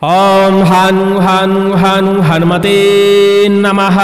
ओम हानु हानु हानु हनुमते नमः।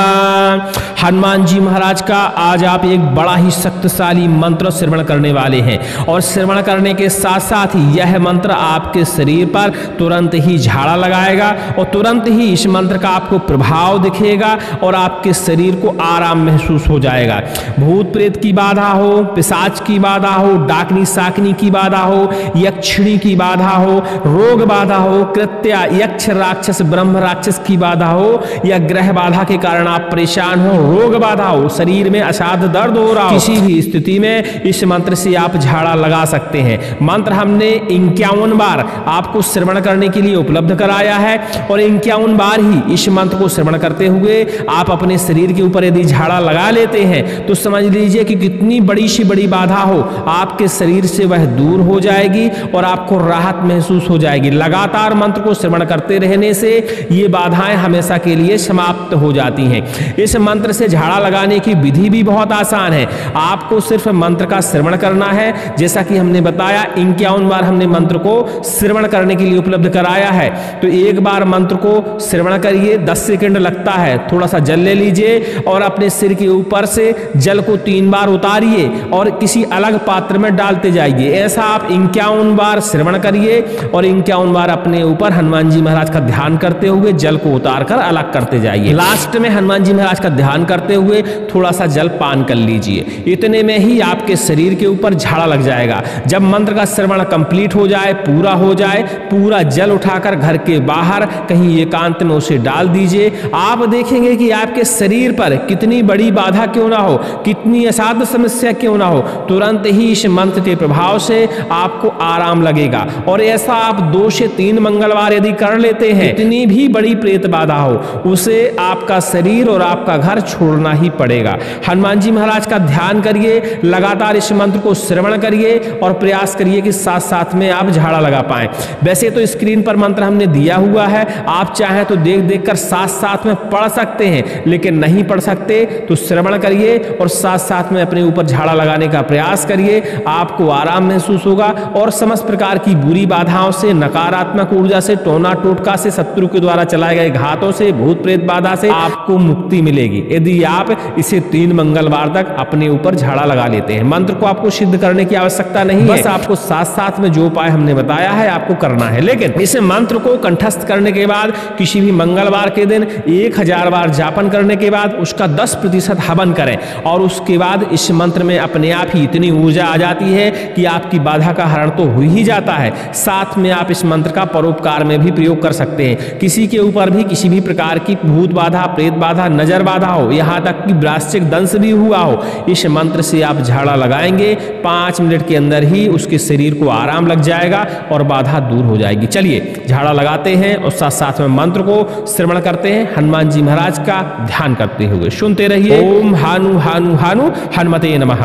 हनुमान जी महाराज का आज आप एक बड़ा ही शक्तिशाली मंत्र श्रवण करने वाले हैं और श्रवण करने के साथ साथ ही यह मंत्र आपके शरीर पर तुरंत ही झाड़ा लगाएगा और तुरंत ही इस मंत्र का आपको प्रभाव दिखेगा और आपके शरीर को आराम महसूस हो जाएगा। भूत प्रेत की बाधा हो, पिशाच की बाधा हो, डाकनी साकनी की बाधा हो, यक्षिणी की बाधा हो, रोग बाधा हो, कृत्या यक्ष राक्षस ब्रह्म राक्षस की बाधा हो या ग्रह बाधा के कारण आप परेशान हो, रोग बाधा हो, शरीर में असाध्य दर्द हो रहा हो, किसी भी स्थिति में इस मंत्र से आप झाड़ा लगा सकते हैं। मंत्र हमने 51 बार आपको श्रवण करने के लिए उपलब्ध कराया है और 51 बार ही इस मंत्र को श्रवण करते हुए आप अपने शरीर के ऊपर यदि झाड़ा लगा लेते हैं तो समझ लीजिए कि कितनी बड़ी सी बड़ी बाधा हो आपके शरीर से वह दूर हो जाएगी और आपको राहत महसूस हो जाएगी। लगातार मंत्र को श्रवण करते रहने से ये बाधाएं हमेशा के लिए समाप्त हो जाती हैं। इस मंत्र से झाड़ा लगाने की विधि भी बहुत आसान है। आपको सिर्फ मंत्र का श्रवण करना है। जैसा कि हमने बताया 51 बार हमने मंत्र को श्रवण करने के लिए उपलब्ध कराया है। तो एक बार मंत्र को श्रवण करिए, 10 सेकंड लगता है। थोड़ा सा जल ले लीजिए और अपने सिर के ऊपर से जल को 3 बार उतारिए और किसी अलग पात्र में डालते जाइए। ऐसा आप 51 बार श्रवण करिए और 51 बार अपने ऊपर हनुमान जी महाराज का ध्यान करते हुए जल को उतार कर अलग करते जाइए। लास्ट में हनुमान जी महाराज का ध्यान करते हुए थोड़ा सा जल पान कर लीजिए। इतने में ही आपके शरीर के ऊपर झाड़ा लग जाएगा। जब मंत्र का श्रवण कंप्लीट हो जाए, पूरा हो जाए, पूरा जल उठाकर घर के बाहर कहीं एकांत में उसे डाल दीजिए। आप देखेंगे कि आपके शरीर पर कितनी बड़ी बाधा क्यों ना हो, कितनी असाध्य समस्या क्यों ना हो, तुरंत ही इस मंत्र के प्रभाव से आपको आराम लगेगा। और ऐसा आप 2 से 3 मंगलवार यदि कर लेते हैं, इतनी भी बड़ी प्रेत बाधा हो उसे आपका शरीर और आपका घर छोड़ना ही पड़ेगा। हनुमान जी महाराज का ध्यान करिए, लगातार इस मंत्र को श्रवण करिए और प्रयास करिए कि साथ साथ में आप झाड़ा लगा पाएं। वैसे तो स्क्रीन पर मंत्र हमने दिया हुआ है, आप चाहें तो देख देख कर साथ साथ में पढ़ सकते हैं, लेकिन नहीं पढ़ सकते तो श्रवण करिए और साथ साथ में अपने ऊपर झाड़ा लगाने का प्रयास करिए। आपको आराम महसूस होगा और समस्त प्रकार की बुरी बाधाओं से, नकारात्मक ऊर्जा से, टोना टोटका से, शत्रु के द्वारा चलाए गए घातों से, भूत प्रेत बाधा से आपको मुक्ति मिलेगी यदि आप इसे 3 मंगलवार तक अपने ऊपर झाड़ा लगा लेते हैं। मंत्र को आपको सिद्ध करने की आवश्यकता नहीं है, बस आपको साथ साथ में जो उपाय हमने बताया है आपको करना है। लेकिन इस मंत्र को कंठस्थ करने के बाद किसी भी मंगलवार के दिन 1000 बार जापन करने के बाद उसका 10% हवन करें और उसके बाद इस मंत्र में अपने आप ही इतनी ऊर्जा आ जाती है कि आपकी बाधा का हरण तो हो ही जाता है। साथ में आप इस मंत्र का परोपकार में भी प्रयोग कर सकते हैं। किसी के ऊपर भी किसी भी प्रकार की भूत बाधा, प्रेत बाधा, नजर बाधा हो, यहाँ तक कि वृश्चिक दंश भी हुआ हो, इस मंत्र से आप झाड़ा लगाएंगे 5 मिनट के अंदर ही उसके शरीर को आराम लग जाएगा और बाधा दूर हो जाएगी। चलिए झाड़ा लगाते हैं और साथ साथ में मंत्र को श्रवण करते हैं, हनुमान जी महाराज का ध्यान करते हुए। सुनते रहिए। ओम हानु हानु हानु हनुमते नमः।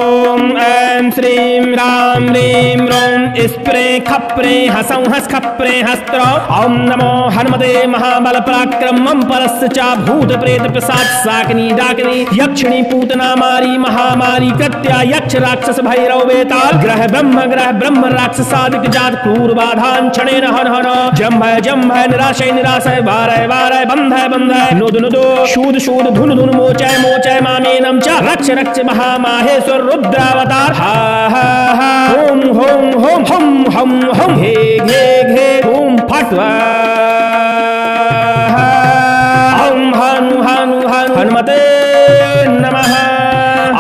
ओम ऐं श्रीं राम ह्रीं रों स्प्रे खप्रे हसं हस खप्रे हस्त्र। ओम नमो हनुमते महाबल पराक्रमं परस्य च भूत प्रेत पिशाच साकनी डाकनी यक्षिणी पूतना मारी महामारी कृत्या यक्ष राक्षस भैरव बेताल ग्रह ब्रह्म राक्षसादिक जात क्रूर बाधान क्षणेन हन हन जम है निराशय निराशय वारय वारय बंधय बंधय नुद नुदो शूद शूद धुन धुन मोचय मोचय मामेनम च रक्ष रक्ष महामाहेश्वर रुद्रावतार। हा हा हा होम होम होम हम हम हम घे घे घे होम फट ओम हानु हानु हानु हनुमते नमः।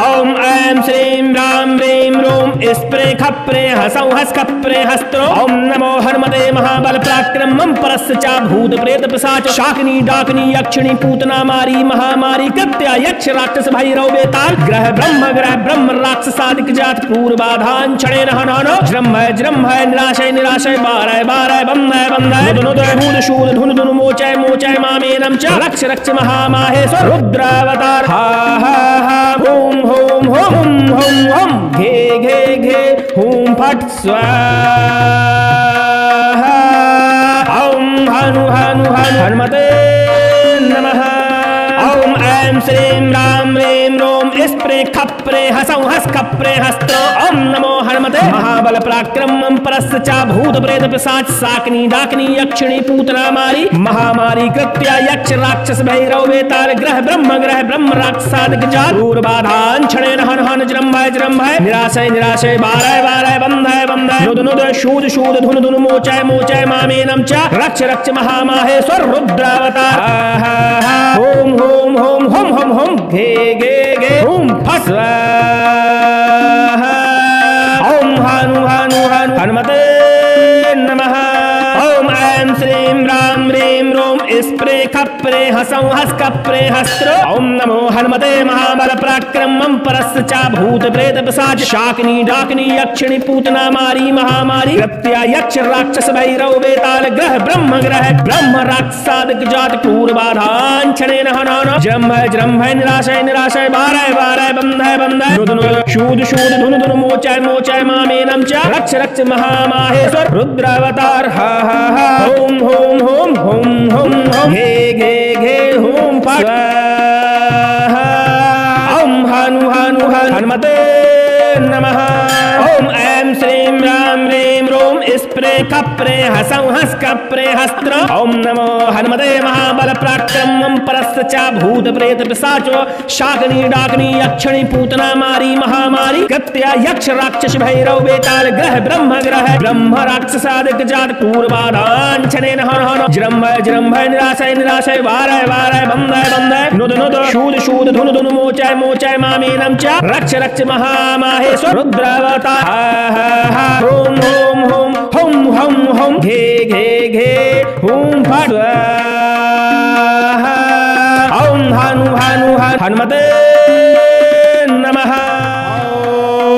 ओम ऐं श्रीं राम ह्रीं रों स्प्रे खप्रे हसं हस खप्रे हस्त्रो। ओम नमो हनुमते महाबल पराक्रमं परस्य च भूत प्रेत पिशाच शाकिनी डाकिनी यक्षिणी पूतना मारी महामारी कृत्या यक्ष राक्षस भैरव बेताल ग्रह ब्रह्म राक्षसादिक जात क्रूर बाधान क्षणेन हन हन जम है निराशय निराशय वारय वारय बंधय बंधय नुद नुद शूद शूद धुन धुन मोचय मोचय मामेनम च रक्ष रक्ष महामाहेश्वर रुद्रावतार। हा हा हा होम होम होम होम होम घे घे घे होम फट स्वाहा। ओम हानु हानु हानु हनुमते नमः। ओम ऐं श्रीं राम ह्रीं ह्रीं रोम स्प्रे खप्रे हसौ हस खप्रे हस्त्रो ओम नमो हनुमते महाबल पराक्रमं परस्य च भूत प्रेत पिशाच शाकिनी डाकिनी यक्षिणी पूतना मारी महामारी कृत्या यक्ष राक्षस भैरव वेताल ग्रह ब्रह्म राक्षसादिक जात पूर्वाधान क्षणेन हन हन जृंभय निराशय बारय बंधय नुद शूद धुन धुन मोचय मामेनम च रक्ष महामाहेश्वर रुद्रावतार ओम होम होम होम होम होम घे ओम फट ओम हानु हनुमते नमः ओम ऐं श्रीं राम ह्रीं रोम स्प्रे खप्रे हसौ हस कप्रे हस्त्र ओम नमो हनुमते महाबल पराक्रमं परस्य च भूत प्रेत पिशाच शाकिनी डाकिनी यक्षिणी पूतना मारी महामारी कृत्या यक्ष राक्षस भैरव वेताल ग्रह ब्रह्म राक्षसादिक जात क्रूर बाधान क्षणेन हनन जृंभय निराशय बारय बंधय शूद धुन धुन मोचय मामेनम च रक्ष महामाहेश्वर रुद्रावतार ओम होम होम होम होम घे होम फट ओम हानु हनुमते नमः ओम ऐं श्रीं राम ह्रीं रोम स्प्रे खप्रे हसौ हस कप्रे हस्त्र ओम नमो हनुमते महाबल पराक्रमं परस्य च भूत प्रेत पिशाचो शाकिनी डाकिनी यक्षिणी पूतना मारी महामारी कृत्या यक्ष राक्षस भैरव वेताल ग्रह ब्रह्म राक्षसादिक जात पूर्वाधान क्षणेन हन जृंभय निराशय बारय बंधय नुद शूद धुन धुन मोचय मामेनम च रक्ष महामाहेश्वर रुद्रावतार ओम होम घे ओम फट ओम हानु हनुमते नमः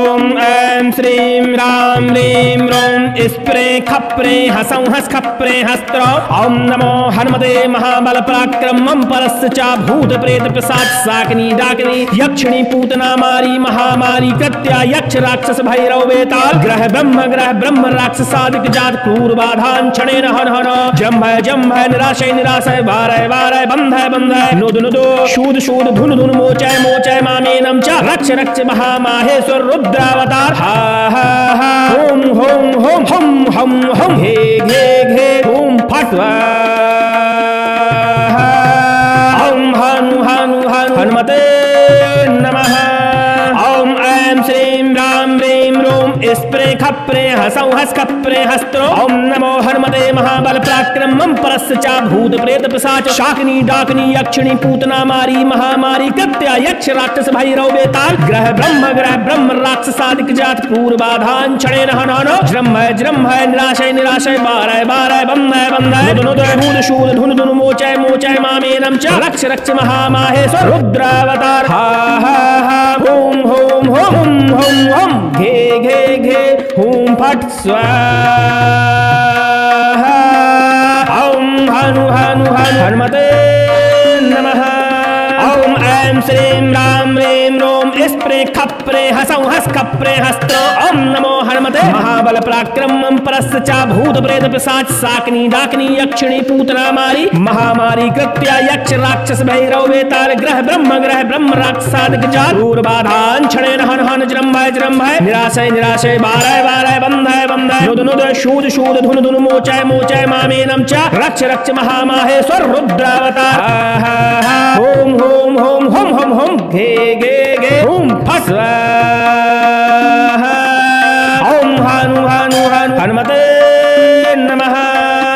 ओम ऐं श्रीं राम ह्रीं रोम स्प्रे खप्रे हसौ हस खप्रे हस्त्र ओम नमो हनुमते महाबल पराक्रमं परस्य च भूत प्रेत पिशाच शाकिनी डाकिनी यक्षिणी पूतना मारी महामारी कृत्या यक्ष राक्षस भैरव वेताल ग्रह ब्रह्म राक्षसादिक जात क्रूर बाधान क्षणेन हन जृंभय निराशय बारय बंधय नुद शूद धुन धुन मोचय मामेनम च रक्ष महामाहेश्वर रुद्रावतार ओम होम घे ओम फट ओम हानु हनुमते नमः ओम ऐं श्रीं राम ह्रीं रोम स्प्रे खप्रे हसौ हस कप्रे हस्त्र ओम नमो हनुमते महाबल पराक्रमं परस्य च भूत प्रेत पिशाच शाकिनी डाकिनी यक्षिणी पूतना मारी महामारी कृत्या यक्ष राक्षस भैरव वेताल ग्रह ब्रह्म राक्षसादिक जात पूर्वाधान क्षणेन हनन जृंभय निराशय बारय बंधय नुद शूद धुन धुन मोचय मामेनम च रक्ष महामाहेश्वर रुद्रावतार ओम होम घे ओम फट स्वाहा ओम हानु हनुमते नमः ओम ऐं श्रीं राम ह्रीं रोम स्प्रे खप्रे हसौ हस कप्रे हस्त्र ओम नमो हनुमते महाबल पराक्रमं परस्य च भूत प्रेत पिशाच शाकिनी डाकिनी यक्षिणी पूतना मारी महामारी कृत्या यक्ष राक्षस भैरव वेताल ग्रह ब्रह्म राक्षसादिक जात पूर्वाधान क्षणेन हन जृंभय निराशय बारय बंधय नुद शूद धुन धुन मोचय मामेनम च रक्ष महामाहेश्वर रुद्रावतार ओम होम घे ओम फट ओम हानु हनुमते नमः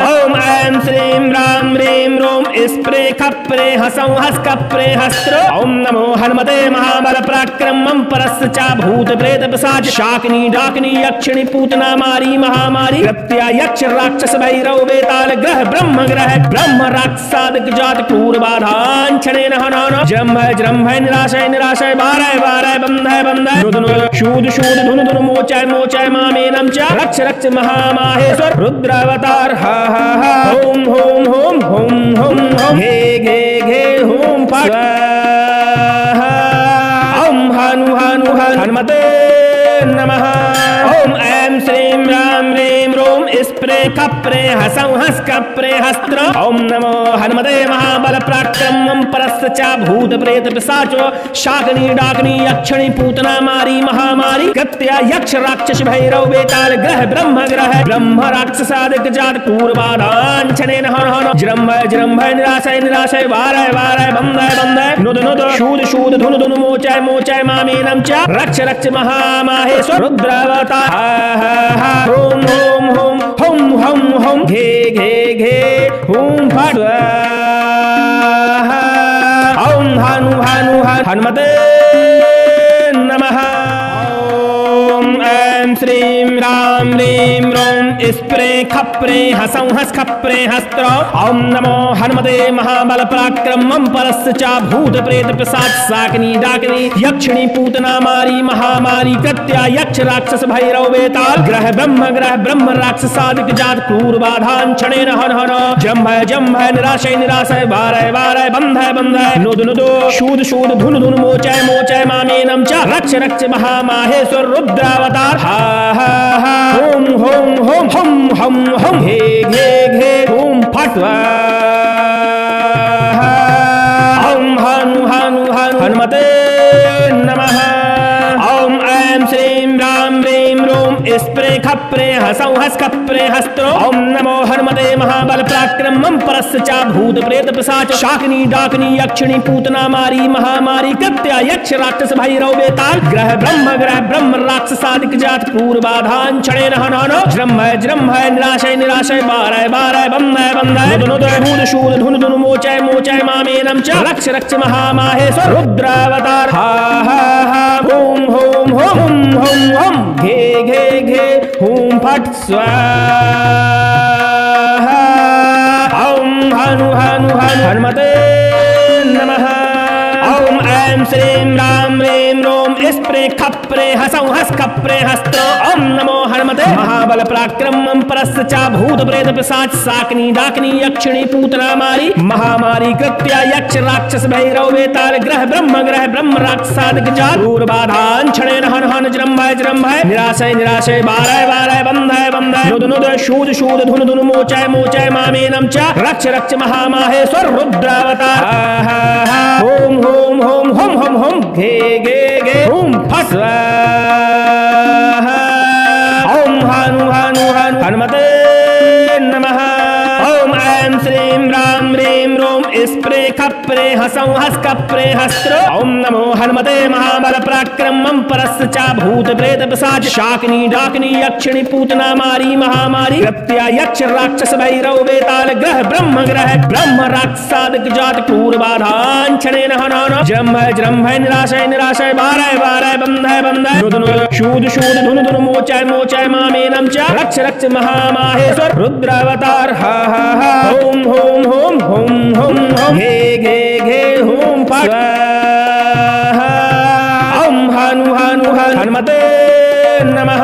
ओम ऐं श्रीं राम ह्रीं रोम स्प्रे खप्रे हसौ हस कप्रे हस्त्र ओम नमो हनुमते महाबल पराक्रमं परस्य च भूत प्रेत पिशाच शाकिनी डाकिनी यक्षिणी पूतना मारी महामारी कृत्या यक्ष राक्षस भैरव वेताल ग्रह ब्रह्म राक्षसादिक जात क्रूर बाधान क्षणेन हनन जृंभय निराशय बारय बंधय नुद शूद धुन धुन मोचय मामेनम च रक्ष महामाहेश्वर रुद्रावतार ओम होम घे होम फट ओम हानु हनुमते नमः ओम ऐं श्रीं राम ह्रीं रोम स्प्रे खप्रे हसौ हस कप्रे हस्त्र। ओम नमो हनुमते महाबल पराक्रमं परस्य च भूत प्रेत पिशाचो शाकिनी डाकिनी यक्षिणी पूतना मारी महामारी कृत्या यक्ष राक्षस भैरव बेताल ग्रह ब्रह्म राक्षसादिक जात पूर्वाधान छनेन हन हन जृंभ निराशय निराशय वारय वारय बंधय नुद नुद शूद शूद धुन धुन मोचय मोचय मामेनम च रक्ष रक्ष महामाहेश्वर रुद्रावतार होम होम होम होम होम होम घे घे घे होम फट ओम हनु हनु हनुमते नमः। ओम ऐं श्रीं राम रीं रों स्प्रे खप्रे हसौ हस खप्रे हस्त्र। ओम नमो हनुमते महाबल पराक्रमं परस्य च भूत प्रेत पिशाच शाकिनी डाकिनी यक्षिणी पूतना मारी महामारी कृत्या यक्ष राक्षस भैरव बेताल ग्रह ब्रह्म राक्षसादिक जात क्रूर बाधान छणेन हन हन जंभ निराशय निराशय वारय वारय बंधय नुद नुदो शूद शूद धुन धुन मोचय मोचय मामेनम च रक्ष रक्ष महामाहेश्वर रुद्रावतार होम होम होम हम हम हम घे घे घे होम फट ओम हनु हनु हनुमते नमः। ओम ऐं श्रीं राम रीं रों स्प्रे खप्रे हसौ हस खप्रे हस्त्र। ओम नमो हनुमते महाबल पराक्रमं परस्य च भूत प्रेत पिशाच शाकिनी डाकिनी यक्षिणी पूतना मारी महामारी कृत्या यक्ष राक्षस भैरव बेताल ग्रह ब्रह्म राक्षसादिक जात पूर्वाधान छणेन हन हन जृंभ निराशय निराशय वारय वारय बंधय नुद नुद शूद शूद धुन धुन मोचय मोचय मामेनम च रक्ष रक्ष महामाहेश्वर रुद्रावतार होम होम होम होम होम घे घे घे होम फट स्वाहा। ओम हनु हनु हनुमते नमः। ओम ऐं श्रीं राम रीं रों स्प्रे खप्रे हसौ हस खप्रे हस्त्र। ओम नमो हनुमते महाबल पराक्रमं परस्य च भूत प्रेत पिशाच शाकिनी डाकिनी यक्षिणी पूतना मारी महामारी कृत्या यक्ष राक्षस भैरव बेताल ग्रह ब्रह्म राक्षसादिक जात पूर्वाधान छणेन हन हन जृंभ निराशय निराशय वारय वारय बंधय नुद नुद शूद शूद धुन धुन मोचय मोचय मामेनम च रक्ष रक्ष महामाहेश्वर रुद्रावतार होम होम होम होम होम होम घे घे घे होम फट ओम हनु हनु हनुमते नमः। ओम ऐं श्रीं राम रीं रों स्प्रे खप्रे हसौ हस खप्रे हस्त्र। ओम नमो हनुमते महाबल पराक्रमं परस्य च भूत प्रेत पिशाच शाकिनी डाकिनी यक्षिणी पूतना मारी महामारी कृत्या यक्ष राक्षस भैरव बेताल ग्रह ब्रह्म राक्षसादिक जात पूर्वाधान छणेन हन हन जृंभ निराशय निराशय वारय वारय बंधय नुद नुद शूद शूद धुन धुन मोचय मोचय मामेनम च रक्ष रक्ष महामाहेश्वर रुद्रावतार होम होम होम होम होम घे घे घे होम फट ओम हनु हनु हनुमते नमः।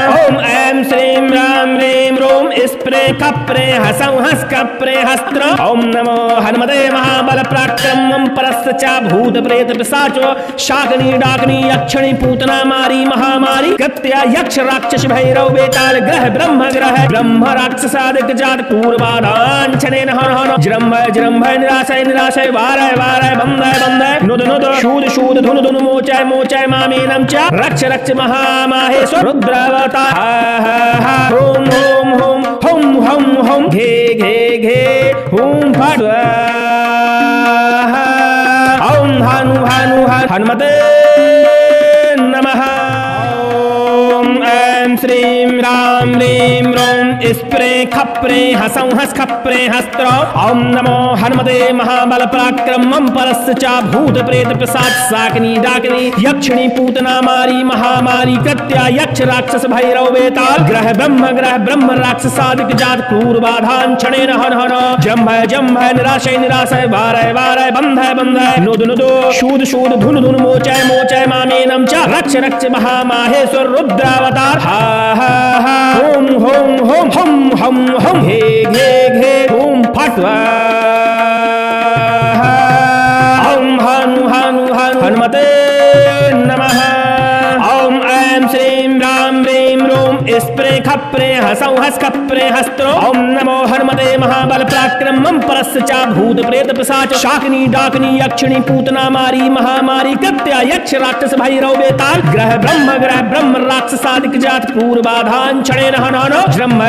ओम ऐं श्रीं राम रीं रों स्प्रे खप्रे हसौ हस खप्रे हस्त्र। ओम नमो हनुमते महाबल पराक्रमं परस्य च भूत प्रेत पिशाचो शाकिनी डाकिनी यक्षिणी पूतना मारी महामारी कृत्या यक्ष राक्षस भैरव बेताल ग्रह ब्रह्म राक्षसादिक जात पूर्वाधान छणेन हन हन जृंभ निराशय निराशय वारय वारय बंधय नुद नुद शूद शूद धुन धुन मोचय मोचय मामेनम च रक्ष रक्ष महामाहेश्वर रुद्रावतार होम होम होम होम होम होम घे घे घे होम फट ओम हनु हनु हनुमते नमः। ओम ऐं श्रीं राम रीं रों स्प्रे खप्रे हसौ हस खप्रे हस्त्र। ओम नमो हनुमते महाबल पराक्रमं परस्य च भूत प्रेत पिशाच शाकिनी डाकिनी यक्षिणी पूतना मारी महामारी कृत्या यक्ष राक्षस भैरव बेताल ग्रह ब्रह्म राक्षसादिक जात क्रूर बाधान छणेन हन हन जंभ निराशय निराशय वारय वारय बंधय नुद नुदो शूद शूद धुन धुन मोचय मोचय मामेनम च रक्ष रक्ष महामाहेश्वर रुद्रावतार होम होम होम हम हम हम घे घे घे होम फट ओम हनु हनु हनुमते नमः। ओम ऐं श्रीं राम रीं रों स्प्रे खप्रे हसौ हस खप्रे हस्त्रो ओम नमो हनुमते महाबल पराक्रमं परस्य च भूत प्रेत पिशाच शाकिनी डाकिनी यक्षिणी पूतना मारी महामारी कृत्या यक्ष राक्षस भैरव बेताल ग्रह ब्रह्म राक्षसादिक जात पूर्वाधान क्षणेन हनन जृंभ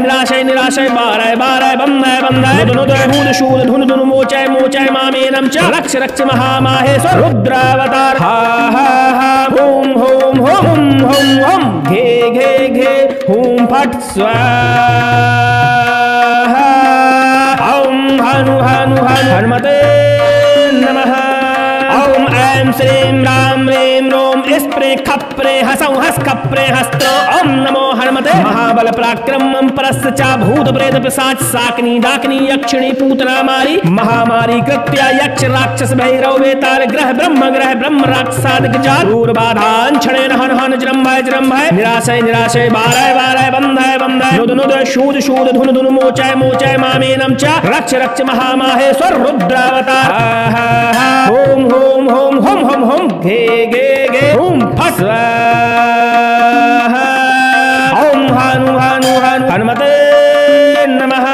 निराशय निराशय बारय बंधय भूत शूल धुन मोचय मामेनम च रक्ष महामाहेश्वर रुद्रावतार हा होम घे हुम फट स्वाहा ओम हनुमते नमः ओम ऐं श्रीं राम ह्रीं रोम स्प्रे खप्रे हसौ हस खप्रे हस्त्रो ओम नमो हनुमते महाबल पराक्रमं परस्य च भूत प्रेत पिशाच शाकिनी डाकिनी यक्षिणी पूतना मारी महामारी कृत्या यक्ष राक्षस भैरव बेताल ग्रह ब्रह्म राक्षसादिक जात पूर्वाधान क्षणेन हन जृंभय निराशय बारय बंधय नुद शूद धुन मोचय मामेनम च रक्ष महामाहेश्वर रुद्रावतार होम घे हुम फट स्वाहा ओम हनुमते नमः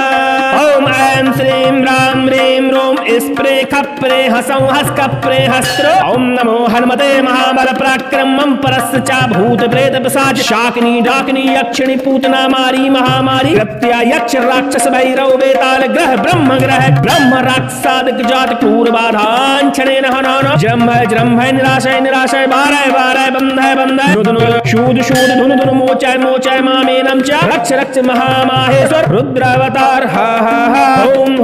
ओम ऐं श्रीं राम ह्रीं रोम स्प्रे खप्रे हसौ हस खप्रे हस्त्रो ओम नमो हनुमते महाबल पराक्रमं परस्य च भूत प्रेत पिशाच शाकिनी डाकिनी यक्षिणी पूतना मारी महामारी कृत्या यक्ष राक्षस भैरव बेताल ग्रह ब्रह्म राक्षसादिक जात पूर्वाधान क्षणेन हनन जृंभ निराशय बारय बंधय नुद शूद धुन मोचय मामेनम च रक्ष महामाहेश्वर रुद्रावतार हा होम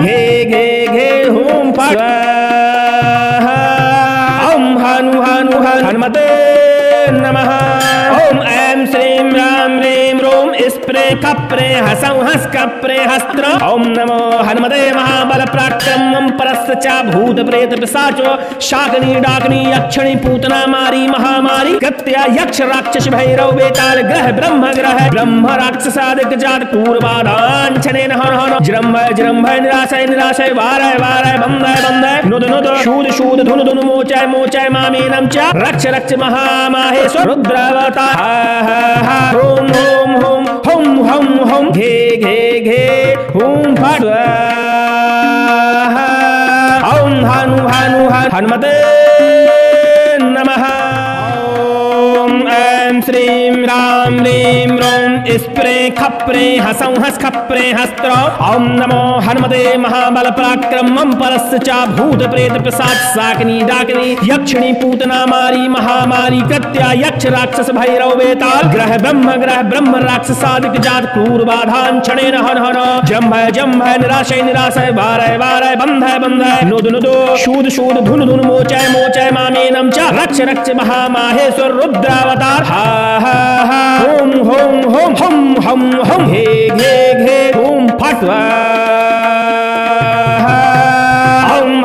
घे हुम फट स्वाहा ओम हनुमते नमः ओम ऐं श्रीं राम ह्रीं रोम स्प्रे खप्रे हसौ हस खप्रे हस्त्र ओम नमो हनुमते महाबल पराक्रमं परस्य च भूत प्रेत पिशाच शाकिनी डाकिनी यक्षिणी पूतना मारी महामारी कृत्या यक्ष राक्षस भैरव बेताल ग्रह ब्रह्म राक्षसादिक जात पूर्वाधान क्षणेन हन जृंभ निराशय बारय बंधय नुद शूद धुन मोचय मामेनम च रक्ष महामाहेश्वर रुद्रावतार होम घे हुम फट स्वाहा ओम हनुमते नमः ओम ऐं श्रीं राम ह्रीं रोम स्प्रे खप्रे हसौ हस खप्रे हस्त्रो ओम नमो हनुमते महाबल पराक्रमं परस्य च भूत प्रेत पिशाच शाकिनी डाकिनी यक्षिणी पूतना मारी महामारी कृत्या यक्ष राक्षस भैरव बेताल ग्रह ब्रह्म राक्षसादिक जात पूर्वाधान क्षणेन हन जृंभ निराशय बारय बंधय नुद शूद धुन मोचय मामेनम च रक्ष महामाहेश्वर रुद्रावतार हा होम घे हुम फट स्वाहा ओम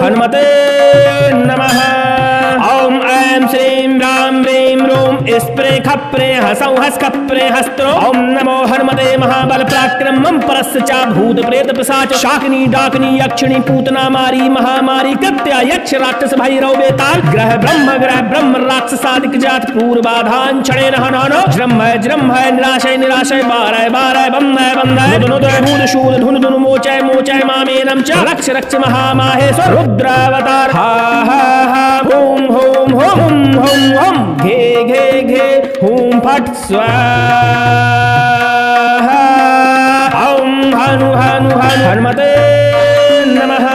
हनुमते नमः ओम ऐं श्रीं राम ह्रीं रोम स्प्रे खप्रे हसौ हस खप्रे हस्त्रो ओम नमो हनुमते महाबल पराक्रमं परस्य च भूत प्रेत पिशाच शाकिनी डाकिनी यक्षिणी पूतना मारी महामारी कृत्या यक्ष राक्षस भैरव बेताल ग्रह ब्रह्म राक्षसादिक जात पूर्वाधान क्षणेन हनन जृंभ निराशय बारय बंधय नुद शूद धुन मोचय मामेनम च रक्ष महामाहेश्वर रुद्रावतार हा होम घे हुम फट स्वाहा ओम हनुमते नमः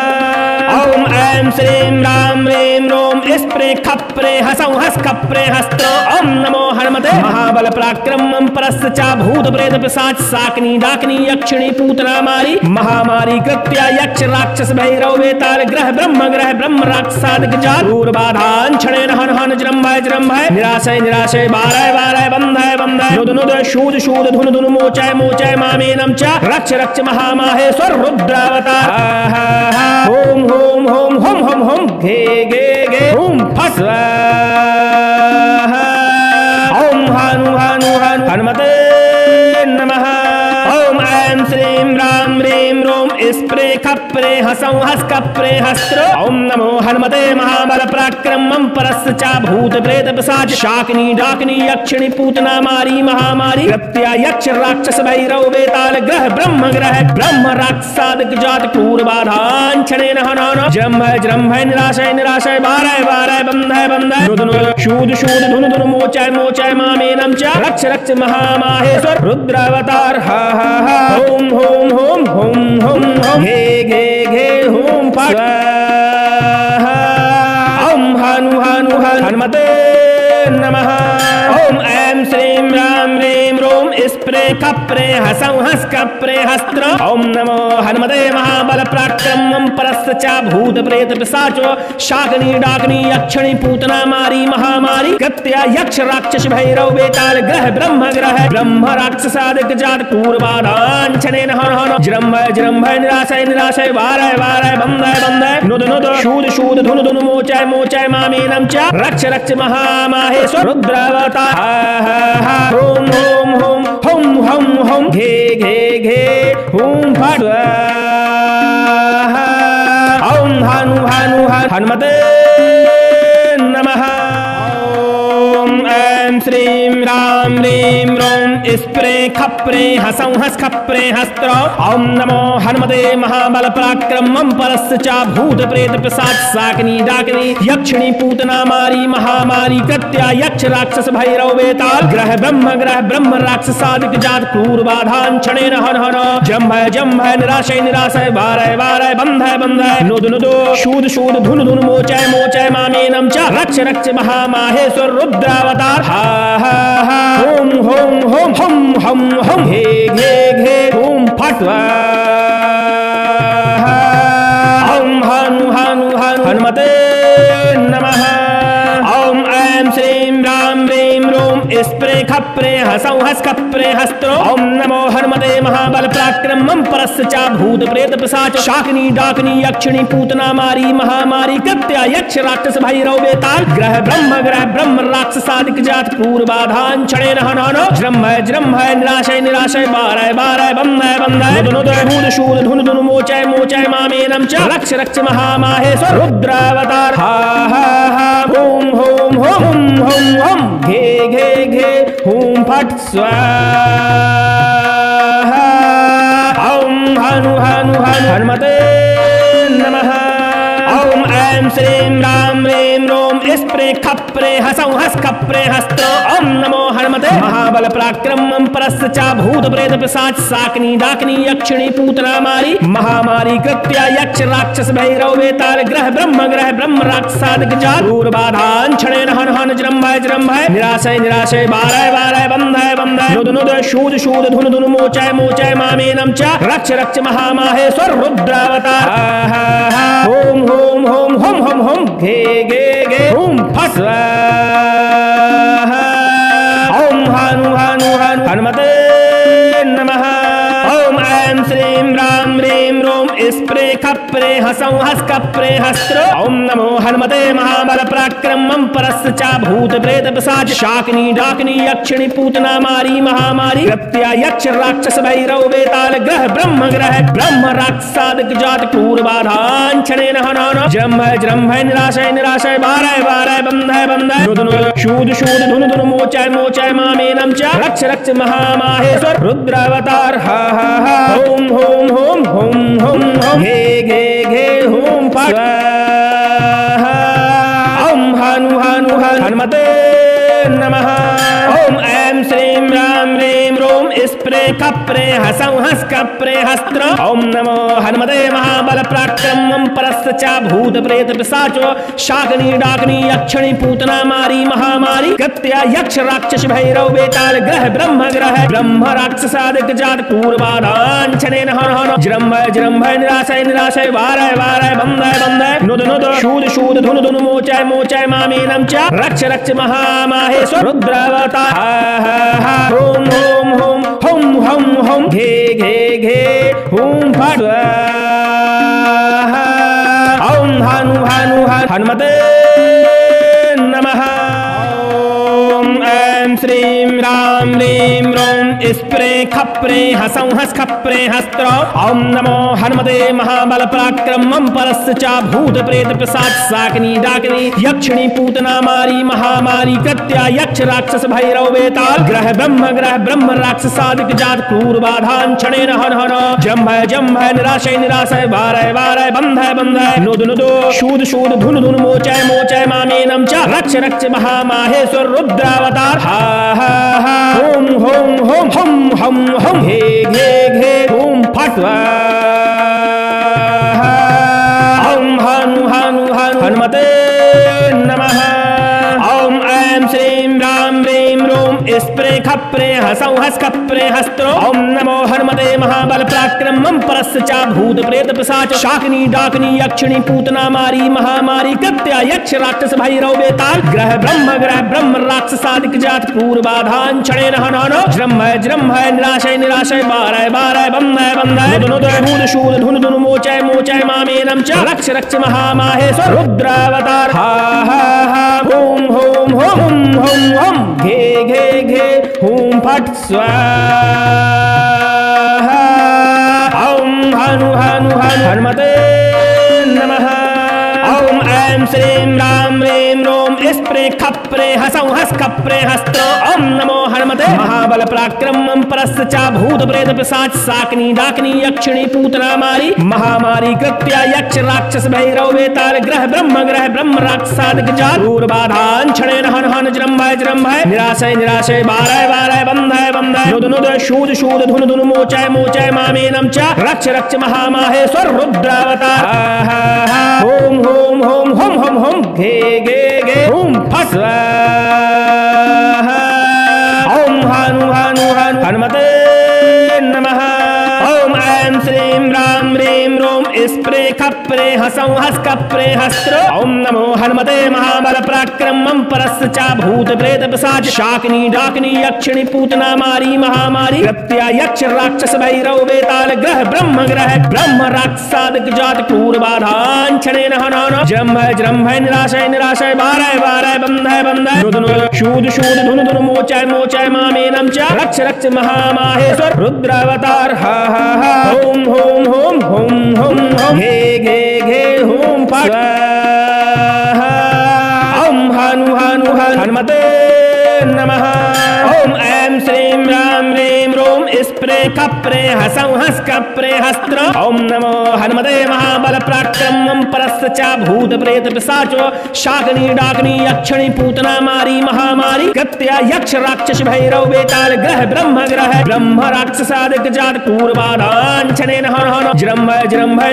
ओम ऐं श्रीं राम ह्रीं रोम स्प्रे खप्रे हसौ हस खप्रे हस्त्रो ओम नमो हनुमते महाबल पराक्रमं परस्य च भूत प्रेत पिशाच शाकिनी डाकिनी यक्षिणी पूतना मारी महामारी कृत्या यक्ष राक्षस भैरव बेताल ग्रह ब्रह्म राक्षसादिक जात पूर्वाधान क्षणेन हन जृंभ निराशय बारय बंधय नुद शूद धुन मोचय मामेनम च रक्ष महामाहेश्वर रुद्रावतार होम घे हुम फट स्वाहा ओम हनुमते नमः ओम ऐं श्रीं राम ह्रीं रोम स्प्रे खप्रे हसौ हस कप्रे हस्त्र। ओम नमो हनुमते महाबल पराक्रमं परस्य च भूत प्रेत पिशाच शाकिनी डाकिनी यक्षिणी पूतना मारी महामारी कृत्या यक्ष राक्षस भैरव बेताल ग्रह ब्रह्म राक्षसादिक जात क्रूर बाधान क्षणेन हनन जृंभय निराशय निराशय बारय बारय बंधय बंधय नुद शूद शूद धुन धुन मोचय मोचय मामेनम च रक्ष रक्ष महामाहेश्वर रुद्रावतार हा हा हा ओम होम होम होम होम होम घे घे घे होम फट ओम हनु हनु हनुमते नमः। ओम ऐं श्रीं राम ह्रीं रोम स्प्रे खप्रे हसौ हस कप्रे हस्त्र। ओम नमो हनुमते महाबल पराक्रमं परस्य च भूत प्रेत पिशाच शाकिनी डाकिनी यक्षिणी पूतना मारी महामारी कृत्या यक्ष राक्षस भैरव बेताल ग्रह ब्रह्म राक्षसादिक जात क्रूर बाधान क्षणेन हन जृंभय निराशय निराशय वारय वारय बंधय बंधय नुद नुद शूद शूद धुन धुन मोचय मोचय मामेनम च रक्ष रक्ष महामाहेश्वर रुद्रावतार ओम ओम होम होम होम होम घे घे घे होम फट ओम हनु हनु हनुमते नमः। ओम ऐं श्रीं राम ह्रीं रोम स्प्रे खप्रे हसौ हस खप्रे हस्त्र। ओम नमो हनुमते महाबल पराक्रमं परस्य च भूत प्रेत पिशाच शाकिनी डाकिनी यक्षिणी पूतना मारी महामारी कृत्या यक्ष राक्षस भैरव बेताल ग्रह ब्रह्म राक्षसादिक जात क्रूर बाधान क्षणेन हन हन जंभय निराशय निराशय वारय वारय बंधय बंधय नुद नुद शूद शूद धुन धुन मोचय मोचय मामेनम च रक्ष रक्ष महामाहेश्वर रुद्रावतार हा हा हा ओम होम होम हम हम हम घे घे घे ओम फट ओम हनु हनु हनुमते नमः। ओम ऐं श्रीं राम ह्रीं रोम स्प्रे खप्रे हसौ हस कप्रे हस्त्र। ओम नमो हनुमते महाबल पराक्रमं परस्य च भूत प्रेत पिशाच शाकिनी डाकिनी यक्षिणी पूतना मारी महामारी कृत्या यक्ष राक्षस भैरव बेताल ग्रह ब्रह्म राक्षसादिक जात क्रूर बाधान क्षणेन हनन जृंभय निराशय निराशय बारय बारय बंधय बंधय नुद शूद शूद धुन धुन मोचय मोचय मामेनम च रक्ष रक्ष महामाहेश्वर रुद्रावतार हा हा हा ओम होम होम होम होम घे घे घे होम फट स्वाहा ओम हनु हनु हनुमते नमः। ओम ऐं श्रीं राम ह्रीं रोम स्प्रे खप्रे हसौ हस कप्रे हस्त्र। ओम नमो हनुमते महाबल पराक्रमं परस्य च भूत प्रेत पिशाच शाकिनी डाकिनी यक्षिणी पूतना मारी महामारी कृत्या यक्ष राक्षस भैरव बेताल ग्रह ब्रह्म राक्षसादिक जात क्रूर बाधान क्षणेन हन हन जृंभय निराशय निराशय वारय वारय बंधय बंधय नुद नुद शूद शूद धुन धुन मोचय मोचय मामेनम च रक्ष रक्ष महामाहेश्वर रुद्रावतार ओम होम होम होम होम होम घे घे घे ओम फट ओम हनु हनु हनुमते नमः। ओम ऐं श्रीं राम ह्रीं रोम स्प्रे खप्रे हसौ हस कप्रे हस्त्र। ओम नमो हनुमते महाबल पराक्रमं परस्य च भूत प्रेत पिशाच शाकिनी डाकिनी यक्षिणी पूतना मारी महामारी कृत्या यक्ष राक्षस भैरव बेताल ग्रह ब्रह्म राक्षसादिक जात क्रूर बाधान क्षणेन हनन जृंभय निराशय निराशय वारय वारय बंधय बंधय नुद नुद शूद शूद धुन धुन मोचय मोचय मामेनम च रक्ष रक्ष महामाहेश्वर रुद्रावतार हा हा हा ओम होम होम होम होम होम घे घे घे होम फट ओम हनु हनु हनुमते नमः। ओम ऐं श्रीं राम ह्रीं रोम स्प्रे खप्रे हसौ हस कप्रे हस्त्र। ओम नमो हनुमते महाबल पराक्रमं परस्य च भूत प्रेत पिशाच शाकिनी डाकिनी यक्षिणी पूतना मारी महामारी कृत्या यक्ष राक्षस भैरव बेताल ग्रह ब्रह्म राक्षसादिक जात क्रूर बाधान क्षणेन हन हन जृंभय निराशय निराशय वारय वारय बंधय बंधय नुद नुद शूद शूद धुन धुन मोचय मोचय मामेनम च रक्ष रक्ष महामाहेश्वर रुद्रावतार ओम होम होम होम होम होम घे घे घे होम फट ओम हनु हनु हनुमते नमः। ओम ऐं श्रीं राम ह्रीं रोम स्प्रे खप्रे हसं हस खप्रे हस्त्र ओम नमो हनुमते महाबल पराक्रमं परस्य च भूत प्रेत पिशाच शाकिनी डाकिनी यक्षिणी पूतना मारी महामारी कृत्या यक्ष राक्षस भैरव बेताल ग्रह ब्रह्म राक्षसादिक जात क्रूर बाधान क्षणेन हन हन जम्भ निराशय निराशय वारय वारय बंधय बंधय नुद नुदो शूद शूद धुन धुन मोचय मोचय मामेनम च रक्ष रक्ष महामाहेश्वर रुद्रावतार हा हा हा होम होम होम हम हम हम घे घे घे होम फट ओम हनु हनु हनु हनुमते नमः ओम ऐं श्रीं राम ह्रीं रोम स्प्रे खप्रे हसौ हस खप्रे हस्त्रो ओम नमो हनुमते महाबल पराक्रमं परस्य च भूत प्रेत पिशाच शाकिनी डाकिनी यक्षिणी पूतना मारी महामारी कृत्या यक्ष राक्षस भैरव बेताल ग्रह ब्रह्म राक्षसादिक जात क्रूर बाधान क्षणेन हन हन जृंभ निराशय निराशय वारय वारय बंधय बंधय नुद भूत शूद धुन धुन मोचय मोचय मामेनम च रक्ष रक्ष महामाहेश्वर रुद्रावतार हा हा हा होम होम होम होम होम घे घे घे होम फट स्वाहा ओम हनु हनु हनु हनुमते नमः ओम ऐं श्रीं राम ह्रीं रोम स्प्रे खप्रे हसौ हस खप्रे हस्त्र ओम नमो हनुमते महाबल पराक्रमं परस्य च भूत प्रेत पिशाच शाकिनी डाकिनी यक्षिणी पूतना मारी महामारी कृत्या यक्ष राक्षस भैरव बेताल ग्रह ब्रह्म राक्षसादिक जात क्रूर बाधान क्षणेन हन हन जृंभ निराशय निराशय वारय वारय बंधय बंधय नुद नुद शूद शूद धुन धुन मोचय मोचय मामेनम च रक्ष रक्ष महामाहेश्वर रुद्रावतार हा हा होम होम होम होम होम होम घे घे घे होम फट स्वाहा ओम हनु हनु हनु हनुमते नमः ओम ऐं श्रीं राम ह्रीं रोम स्प्रे खप्रे हसौ हस खप्रे हस्त्र ओम नमो हनुमते महाबल पराक्रमं परस्य च भूत प्रेत पिशाच शाकिनी डाकिनी यक्षिणी पूतना मारी महामारी कृत्या यक्ष राक्षस भैरव बेताल ग्रह ब्रह्म राक्षसादिक जात क्रूर बाधान क्षणेन हन हन जृंभ निराशय निराशय वारय वारय बंधय बंधय नुद नुद शूद शूद धुन धुन मोचय मोचय मामेनम च रक्ष रक्ष महामाहेश्वर रुद्रावतार हा हा हा होम होम होम होम होम होम घे घे घे होम फट स्वाहा ओम हनु हनु हनु हनुमते नमः ओम ऐं श्रीं राम ह्रीं रोम स्प्रे खप्रे हसौ हस खप्रे हस्त्र ओम नमो हनुमते महाबल पराक्रमं परस्य च भूत प्रेत पिशाच शाकिनी डाकिनी यक्षिणी पूतना मारी महामारी कृत्या यक्ष राक्षस भैरव बेताल ग्रह ब्रह्म राक्षसादिक जात क्रूर बाधान क्षणेन हन हन जृंभ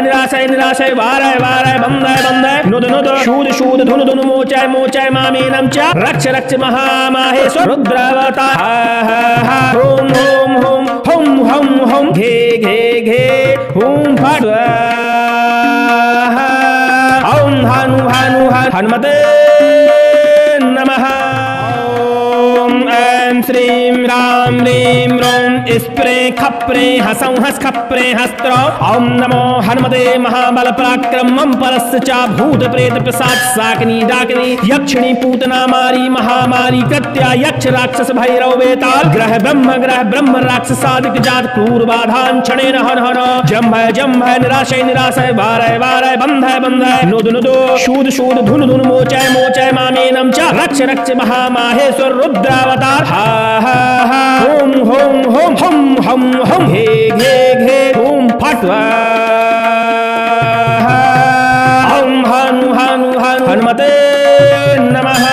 निराशय निराशय वारय वारय बंधय बंधय नुद नुद शूद शूद धुन धुन मोचय मोचय मामेनम च रक्ष रक्ष महामाहेश्वर रुद्रावतार हा हा हा होम होम होम होम होम होम घे घे घे होम फट स्वाहा ओम हनु हनु हनुमते नमः ओम ऐं श्रीं राम ह्रीं रोम स्प्रे खप्रे हसौ हस खप्रे हस्त्र ओम नमो हनुमते महाबल पराक्रमं परस्य च भूत प्रेत पिशाच शाकिनी डाकिनी यक्षिणी पूतना मारी महामारी कृत्या यक्ष राक्षस भैरव बेताल ग्रह ब्रह्म राक्षसादिक जात क्रूर बाधान क्षणेन हन हन जम्भ निराशय निराशय वारय वारय बंधय बंधय नुद नुदो शूद शूद धुन धुन मोचय मोचय मामेनम च रक्ष रक्ष महामाहेश्वर रुद्रावतार हा हा हा होम होम होम हम हम हम घे घे घे होम फट स्वाहा ओम हनु हनु हनु हनुमते नमः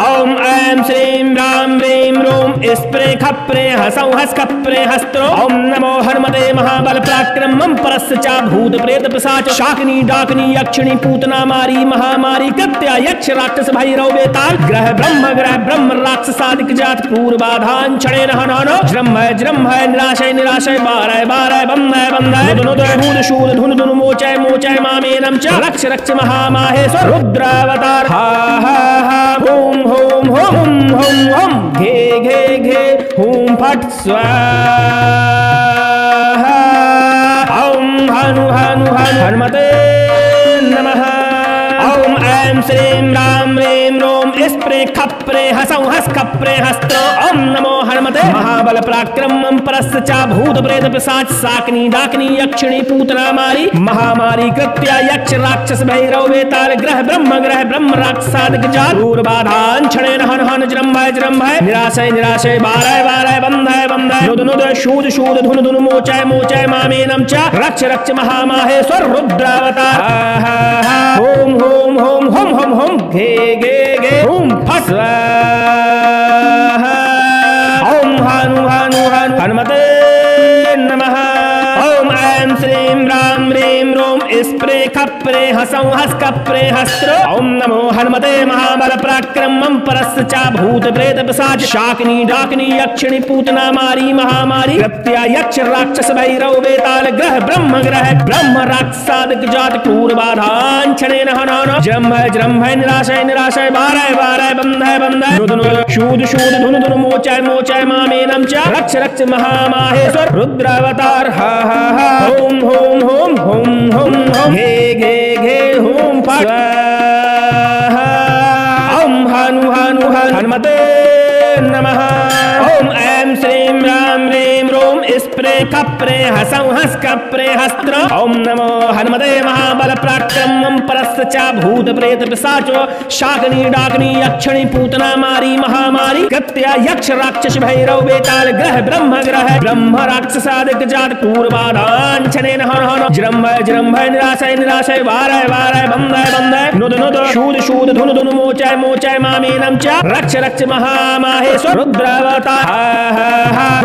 ओम ऐं श्रीं राम ह्रीं रोम स्प्रे खप्रे हसौ हस खप्रे हस्त्र ओम नमो हनुमते महाबल पराक्रमं परस्य च भूत प्रेत पिशाच शाकिनी डाकिनी यक्षिणी पूतना मारी महामारी कृत्या यक्ष राक्षस भैरव बेताल ग्रह ब्रह्म राक्षसादिक जात क्रूर बाधान क्षणेन हन हन जृंभ निराशय निराशय वारय वारय बंधय बंधय नुद नुद शूद शूद धुन धुन मोचय मोचय मामेनम च रक्ष रक्ष महामाहेश्वर रुद्रावतार हा हा हा होम होम होम होम होम घे घे घे होम फट स्वाहा ओम हनु हनु हनु हनुमते नमः ओम ऐं श्रीं राम ह्रीं रोम स्प्रे खप्रे हसौ हस खप्रे हस्त्र ओम नमो हनुमते महाबल पराक्रमं परस्य च भूत प्रेत पिशाच शाकिनी डाकिनी यक्षिणी पूतना मारी महामारी कृत्या यक्ष राक्षस भैरव वेताल ग्रह ब्रह्म राक्षसादिक जात दूर बाधान क्षणेन हन हन जृंभय निराशय बारय बंधय नुद नुद शूद धुन धुन मोचय मामेनम च रक्ष महामाहेश्वर रुद्रावतार ओम होम होम होम होम होम घे ओम फट ओम हानु हनुमते नमः ओम ऐं श्रीं राम ह्रीं रोम स्प्रे खप्रे हसौ हस कप्रे हस्त्र ओम नमो हनुमते महाबल पराक्रमं परस्य च भूत प्रेत पिशाच शाकिनी डाकिनी यक्षिणी पूतना मारी महामारी कृत्या यक्ष राक्षस भैरव वेताल ग्रह ब्रह्म राक्षसादिक जात क्रूर बाधान क्षणेन हनन जृंभय निराशय बारय बंधय नुद शूद धुन धुन मोचय मामेनम च रक्ष महामाहेश्वर रुद्रावतार ओम होम होम होम होम घे होम फट ओम हानु हनुमते नमः ओम ऐं श्रीं राम ह्रीं रोम स्प्रे खप्रे हसौ हस कप्रे हस्त्र ओम नमो हनुमते महाबल पराक्रमं परस्य च भूत प्रेत पिशाच शाकिनी डाकिनी यक्षिणी पूतना मारी महामारी कृत्या यक्ष राक्षस भैरव वेताल ग्रह ब्रह्म राक्षसादिक जात क्रूर बाधान क्षणेन हन जृंभय निराशय बारय बंधय नुद शूद धुन धुन मोचय मामेनम च रक्ष महामाहेश्वर रुद्रावतार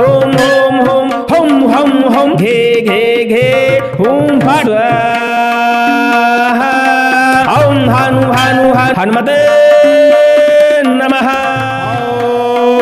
ओम होम होम घे होम फट ओम हानु हनुमते नमः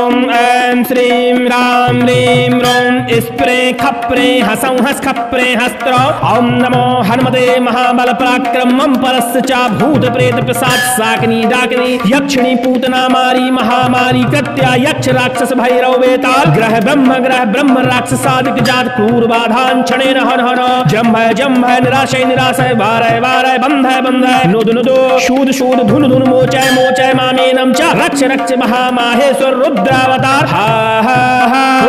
ओम ऐं श्रीं राम ह्रीं रोम स्प्रे खप्रे हसौ हस खप्रे हस्त्र ओम नमो हनुमते महाबल पराक्रमं परस्य च भूत प्रेत पिशाच शाकिनी डाकिनी यक्षिणी पूतना मारी महामारी कृत्या यक्ष राक्षस भैरव वेताल ग्रह ब्रह्म राक्षसादिक जात क्रूर बाधान क्षणेन हन जृंभय निराशय बारय बंधय नुद शूद धुन धुन मोचय मामेनम च रक्ष महामाहेश्वर रुद्रावतार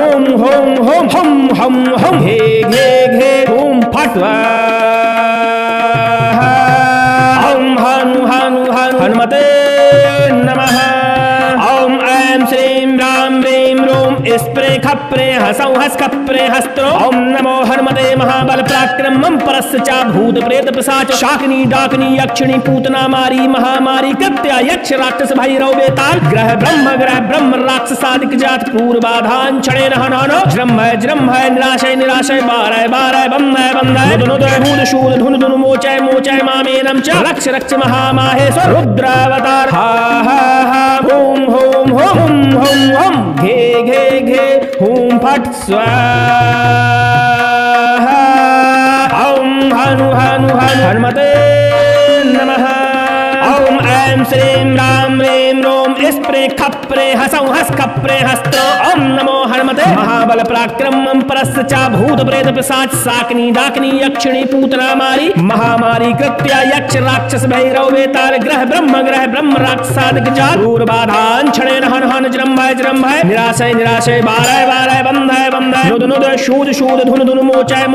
ओम होम होम घे ओम फट ओम हानु हनुमते नमः ओम ऐं श्रीं राम ह्रीं रोम स्प्रे खप्रे हसौ हस कप्रे हस्त्र ओम नमो हनुमते महाबल पराक्रमं परस्य च भूत प्रेत पिशाच शाकिनी डाकिनी यक्षिणी पूतना मारी महामारी कृत्या यक्ष राक्षस भैरव वेताल ग्रह ब्रह्म राक्षसादिक जात क्रूर बाधान क्षणेन हनन जृंभय निराशय बारय बंधय नुद शूद धुन धुन मोचय मामेनम च रक्ष महामाहेश्वर रुद्रावतार ओम होम होम घे होम फट स्वाहा ओम हानु हनुमते नमः ओम ऐं श्रीं राम ह्रीं रोम स्प्रे खप्रे हसौ हस खप्रे हस्त्र ओम नमो हनुमते महाबल पराक्रमं परस्य च भूत प्रेत पिशाच शाकिनी डाकिनी यक्षिणी पूतना मारी महामारी कृत्या यक्ष राक्षस भैरव वेताल ग्रह ब्रह्म राक्षसादिक जात क्रूर बाधान क्षणेन हन जृंभय निराशय बारय बंधय नुद शूद धुन धुन मोचय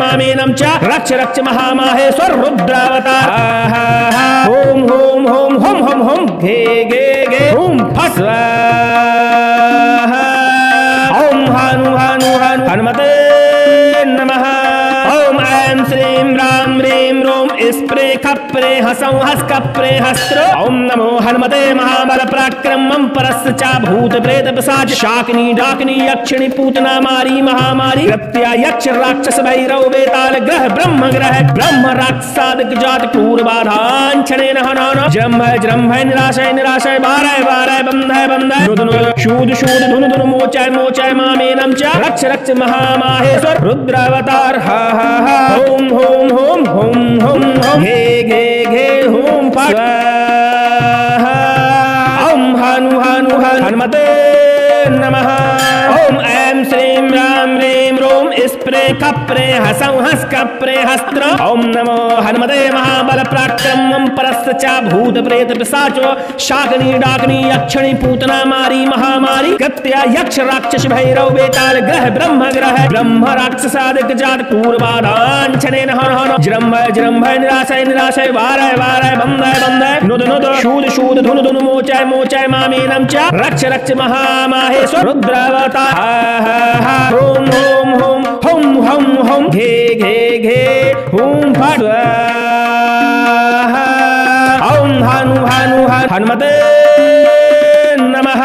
मामेनम च रक्ष महामाहेश्वर रुद्रावतार ओम होम घे ओम फट ओम हानु हनुमते नमः ओम ऐं श्रीं राम ह्रीं रोम स्प्रे खप्रे हसौ हस कप्रे हस्त्र ओम नमो हनुमते महाबल पराक्रमं परस्य च भूत प्रेत पिशाच शाकिनी डाकिनी यक्षिणी पूतना मारी महामारी कृत्या यक्ष राक्षस भैरव वेताल ग्रह ब्रह्म राक्षसादिक जात क्रूर बाधान क्षणेन हनन जृंभय निराशय बारय बंधय नुद शूद धुन धुन मोचय मामेनम च रक्ष महामाहेश्वर रुद्रावतार ओम होम घे होम फट ओम हानु हनुमते नमः ओम ऐं श्रीं राम ह्रीं रोम स्प्रे खप्रे हसं हस कप्रे हस्त्र ओम नमो हनुमते महाबल पराक्रमं परस्य च भूत प्रेत पिशाचो शाकनी डाकनी यक्षिणी पूतना मारी महामारी कृत्या यक्ष राक्षस भैरव बेताल ग्रह ब्रह्म राक्षसादिक जात पूर्वाधांचनेन हन हन जृंभ निराशय निराशय वारय वारय बंधय नुद नुद शूद शूद धुन धुन मोचय मोचय मामेनं च रक्ष रक्ष महामाहेश्वर रुद्रावतार ओम ओम ओम हम हम हम घे घे घे ओम फट ओम हनु हनु हनुमते नमः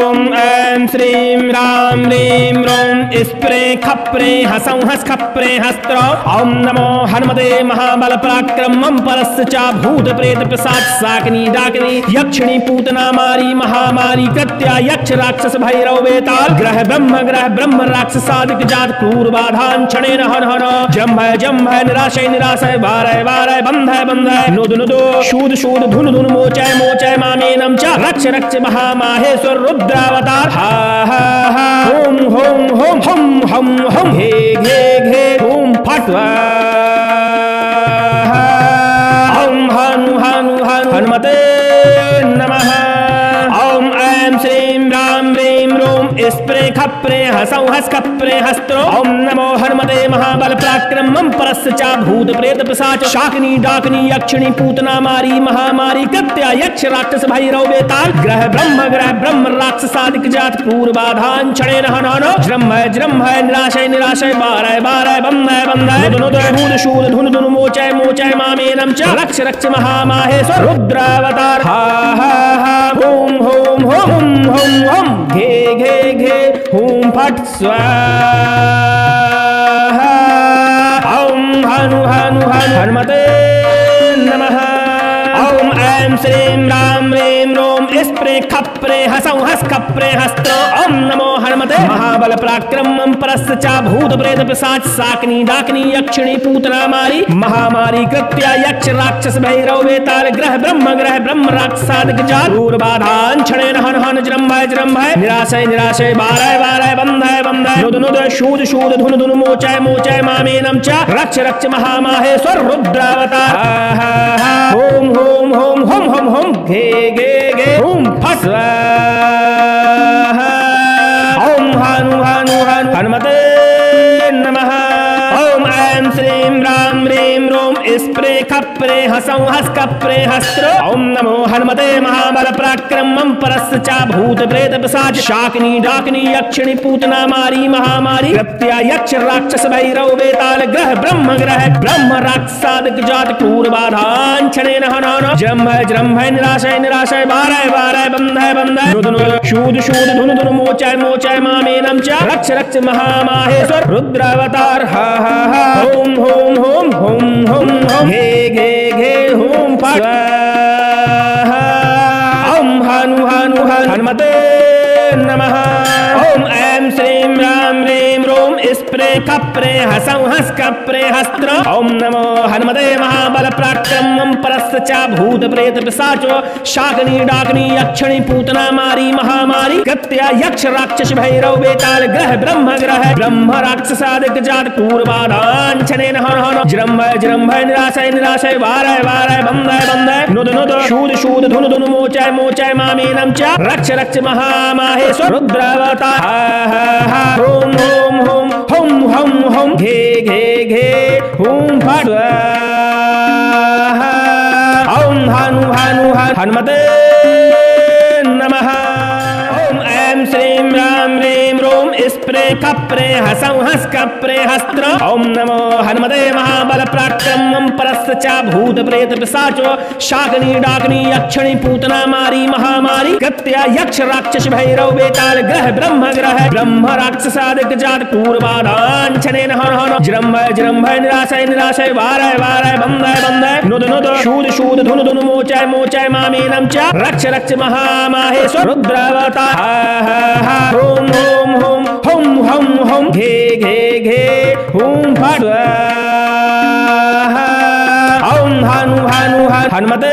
ओम ऐं श्रीं राम ह्रीं रों स्प्रे खप्रे हसं हस खप्रे हस्त्र ओम नमो हनुमते महाबल पराक्रमं परस्य च भूत प्रेत पिशाच शाकिनी डाकिनी यक्षिणी पूतना मारी महामारी कृत्या यक्ष राक्षस भैरव बेताल ग्रह ब्रह्म राक्षसादिक जात क्रूर बाधांचनेन हन हन जंभ निराशय निराशय वारय वारय बंधय बंधय नुद नुद शूद शूद धुन धुन मोचय मोचय मामेनं च रक्ष रक्ष महामाहेश्वर रुद्रावतार हा हा हा ओम होम होम हम हम हम घे घे घे ओम फट ओम हनु हनु हनुमते नमः ओम ऐं श्रीं राम ह्रीं रों स्प्रे खप्रे हसं हस खप्रे हस्त्र ओम नमो हनुमते महाबल पराक्रमं परस्य च भूत प्रेत पिशाच शाकिनी डाकिनी यक्षिणी पूतना मारी महामारी कृत्या यक्ष राक्षस भैरव बेताल ग्रह ब्रह्म राक्षसादिक जात क्रूर बाधांचनेन हन हन जृंभ निराशय निराशय वारय वारय बंधय बंधय नुद नुद शूद धुन धुन मोचय मोचय मामेनं च रक्ष रक्ष महामाहेश्वर रुद्रावतार हा हा हा ओम होम होम हम हम घे घे घे ओम फट स्वाहा ओम हनु हनु हनुमते नमः ओम ऐं श्रीं राम ह्रीं रों स्प्रे खप्रे हसं हस खप्रे हस्त्र ओम नमो हनुमते महाबल पराक्रमं परस्य च भूत प्रेत पिशाच शाकिनी डाकिनी यक्षिणी पूतना मारी महामारी कृत्या यक्ष राक्षस भैरव बेताल ग्रह ब्रह्म राक्षसादिक जात क्रूर बाधांचनेन हन हन जृंभ निराशय निराशय वारय वारय बंधय बंधय नुद नुद शूद शूद धुन धुन मोचय मोचय मामेनं च रक्ष रक्ष महामाहेश्वर रुद्रावतार ओम होम होम हम हम हम घे घे घे ओम फट ओम हनु हनु हनुमते नमः ओम ऐं श्रीं राम ह्रीं रों स्प्रे खप्रे हसं हस खप्रे हस्त्र ओम नमो हनुमते महाबल पराक्रमं परस्य च भूत प्रेत पिशाच शाकिनी डाकिनी यक्षिणी पूतना मारी महामारी कृत्या यक्ष राक्षस भैरव बेताल ग्रह ब्रह्म राक्षसादिक जात क्रूर बाधांचनेन हन हन जृंभ निराशय निराशय वारय वारय बंधय बंधय नुद नुद शूद शूद धुन धुन मोचय मोचय मामेनं च रक्ष रक्ष महामाहेश्वर रुद्रावतार हा हा हा ओम होम होम होम होम घे घे घे होम फट ओम हनु हनु हनुमते नमः ओम ऐं श्रीं राम ह्रीं रों स्प्रे खप्रे हसं हस खप्रे हस्त्र ओम नमो हनुमते महाबल पराक्रमं परस्य च भूत प्रेत पिशाचो शाकिनी डाकिनी यक्षिणी पूतना मारी महामारी कृत्या यक्ष राक्षस भैरव बेताल ग्रह ब्रह्म राक्षसादिक जात क्रूर बाधांचनेन हन हन जृंभ निराशय निराशय वारय वारय बंधय बंधय नुद नुद शूद शूद धुन धुन मोचय मोचय मामेनं च रक्ष रक्ष महामाहेश्वर रुद्रावतार ओम ओम ओम हम हम हम घे घे घे ओम फट ओम हनु हनु हनुमते नमः ओम ऐं श्रीं राम ह्रीं रों स्प्रे खप्रे हसं हस खप्रे हस्त्र ओम नमो हनुमते महाबल पराक्रमं परस्य च भूत प्रेत पिशाचो शाकिनी डाकिनी यक्षिणी पूतना मारी महामारी कृत्या यक्ष राक्षस भैरव बेताल ग्रह ब्रह्म राक्षसादिक जात क्रूर बाधांचनेन हन हन जृंभ निराशय निराशय वारय वारय बंधय बंधय नुद नुद शूद शूद धुन धुन मोचय मोचय मामेनं च रक्ष रक्ष महामाहेश्वर रुद्रावतार ओम ओम होम हम हम हम घे घे घे ओम फट ओम हनु हनु हनुमते